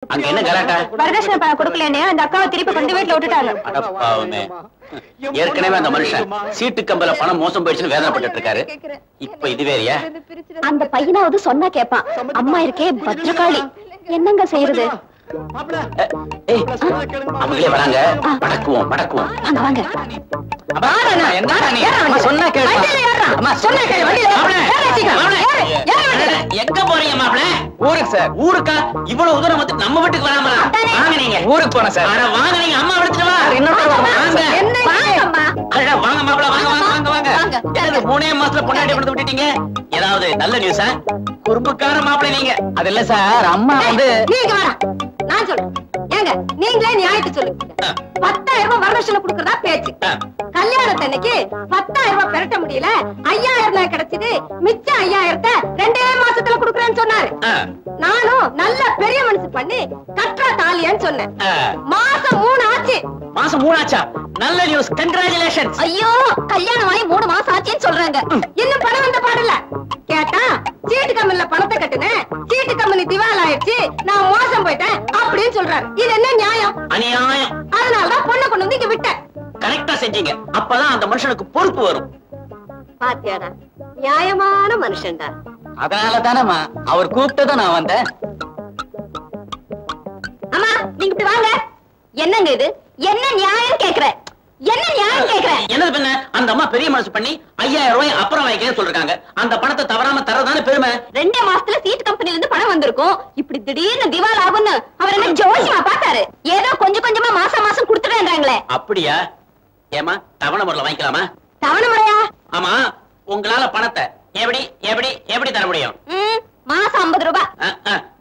அங்க என்ன கலாட்டா? வரதட்சணை பணம் கொடுக்கலன்னு அந்த அக்காவை திருப்பி கொண்டு வீட்டுல விட்டுட்டாங்க. அடப்பாவுமே. ஏற்கனவே அந்த மனுஷன் சீட்டு கம்பல பணம் மோசம் போயிடுச்சுன்னு வேதனைப்பட்டு இருக்காரு. இப்ப இது வேறயா? அந்த பையனாவது சொன்னா கேப்பான். அம்மா இருக்கே பத்ரகாளி, என்னங்க செய்யறது? அவங்களே வராங்க. மடக்குவோம் மடக்குவோம். வாங்க வாங்க. எங்க போறீங்க மாப்பிள? ஊருக்கு சார். ஊருக்கா? இவ்வளவு தூரம் வந்து நம்ம வீட்டுக்கு வராமலா? வாங்க நீங்க. ஊருக்கு போன சார். அட வாங்க நீங்க. அம்மா விடுத்துட்டு வா. வாங்க மாப்பிள வாங்க வாங்க வாங்க வாங்க. எனக்கு 3 மாசத்துல பொண்டாட்டி எடுத்து விட்டுட்டீங்க. ஏதாவது நல்ல நியூஸா? குறும்புக்கார மாப்பிள நீங்க. அது இல்ல சார், அம்மா வந்து நீங்க வர நான் சொல்றேன். ஏங்க நீங்களே நியாயத்தை சொல்லுங்க. 10,000 ரூபாய் வரதட்சணை கொடுக்கறதா பேச்சு. கல்யாணத்தன்னைக்கு 10,000 ரூபாய் பெரட்ட முடியல, 5,000 தான் கிடைச்சது. மிச்ச 5,000 2 மாசத்துல கொடுக்கறேன்னு சொன்னாரு. நானும் நல்ல பெரிய மனசு பண்ணி கற்றா தாலியான்னு சொன்னேன். மாசம் 3 ஆச்சு. மாசம் 3 ஆச்சா? நல்ல நியூஸ், கங்க்ராச்சுலேஷன்ஸ். ஐயோ, கல்யாணம் ஆகி 3 மாசம் ஆச்சுன்னு சொல்றாங்க. இன்னும் பணம் வந்த பாடல. கேட்டா சீட்டு கம்பெனில பணத்தை கட்டுனேன், சீட்டு கம்பெனி திவால் ஆயிடுச்சு, நான் மோசம் போயிட்டேன் அப்படின்னு சொல்றாரு. இது என்ன நியாயம்? அநியாயம். அதனாலதான் பொண்ணை கொண்டு வந்து இங்க விட்டேன். கரெக்டா செஞ்சீங்க. அப்பதான் அந்த மனுஷனுக்கு பொறுப்பு வரும். பாத்தியாடா, நியாயமான மனுஷன்டா. அதனால தானேமா அவர் கூப்பிட்டதும் நான் வந்தேன். அம்மா நீங்க இப்படி வாங்க. என்னங்க இது? என்ன நியாயம் கேக்குற? என்ன நியாயம் கேக்குற? என்னது பண்ண? அந்த அம்மா பெரிய மனசு பண்ணி 5,000 ரூபாய் அப்புறம் வாங்கிக்கிறேன்னு சொல்றாங்க. அந்த பணத்தை தவறாம தரதானே பெருமை. 2 மாசத்துல சீட் கம்பெனில இருந்து பணம் வந்திருக்கும். இப்படி திடீர்னு திவால் ஆகும்னு அவர் என்ன ஜோசியமா பார்த்தாரு? ஏதோ கொஞ்சம் கொஞ்சமா மாசம் மாசம் கொடுத்துட்டேன்றாங்களே. அப்படியா? ஏமா தவணை முறையில வாங்கிக்கலாமா? தவணை முறையா? ஆமா. உங்களால பணத்தை எப்படி எப்படி எப்படி தர முடியும்? மாசம் 50 ரூபாய்.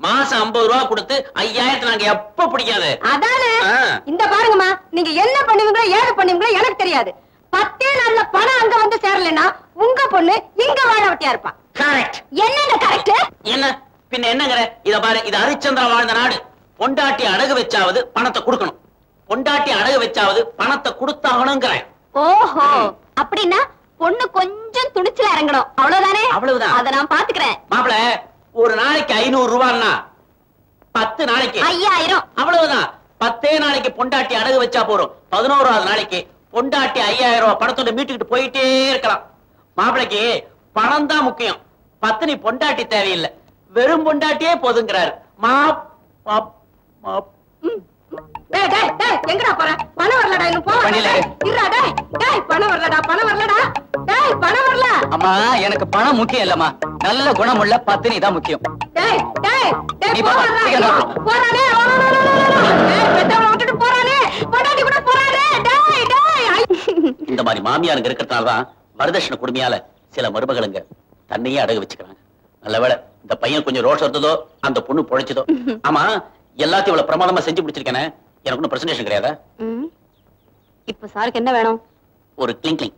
மாசம் 50 ரூபாய் கொடுத்து 5,000 நாங்க எப்ப பிடிக்காது. அதானே. இந்த பாருங்கம்மா, நீங்க என்ன பண்ணுவீங்களோ ஏது பண்ணுவீங்களோ எனக்கு தெரியாது. 10 நாள்ல பணம் அங்க வந்து சேரலன்னா உங்க பொண்ணு இங்க வாழ வெட்டியா இருப்பா. கரெக்ட். என்னங்க கரெக்ட்? என்ன பின்ன என்னங்கற? இத பாரு, இது ஹரிச்சந்திரன் வாழ்ந்த நாடு. பொண்டாட்டி அடகு வச்சாவது பணத்தை கொடுக்கணும், பொண்டாட்டி அடகு வச்சாவது பணத்தை கொடுத்தாகணும்ங்கறேன். ஓஹோ, அப்படின்னா பொண்ணு கொஞ்சம் துணிச்சல இறங்கணும், அவ்வளவுதானே? அவ்வளவுதான். அத நான் பாத்துக்கிறேன். மாப்பிள, ஒரு நாளைக்கு 500 ரூபாய்னா 10 நாளைக்கு 5,000. அவ்வளவுதான். 10 நாளைக்கு பொண்டாட்டி அடகு வச்சா போறோம். 11வது நாளைக்கு பொண்டாட்டி 5,000 ரூபாய் பணத்தோட மீட்டுக்கிட்டு போயிட்டே இருக்கலாம். மாப்பிளைக்கு பணம் தான் முக்கியம். பத்தினி பொண்டாட்டி தேவையில்லை, வெறும் பொண்டாட்டியே போதுங்கிறாரு. எங்கடா போற? பணம் வரலடா, இன்னும் போறடா. பணம் வரலடா, பணம் வரலடா. பணம் வரல. அம்மா, எனக்கு பணம் முக்கியம் இல்லம்மா, நல்ல குணமுள்ள பத்தினி தான் முக்கியம். இந்த மாதிரி மாமியாருங்க இருக்கிறதுனாலதான் வரதட்சணை கொடுமையால சில மருமகளுங்க தன்னையே அடகு வச்சுக்கிறாங்க. நல்லவேளை இந்த பையன் கொஞ்சம் ரோஷம் இருந்ததோ, அந்த பொண்ணு பொழைச்சதோ. ஆமா, எல்லாத்தையும் இவ்வளவு பிரமாதமா செஞ்சு பிடிச்சிருக்கேனே, எனக்கு ஒன்னும் பிரசன்டேஷன் கிடையாதா? இப்ப சாருக்கு என்ன வேணும்? ஒரு கிளிங் கிளிங்.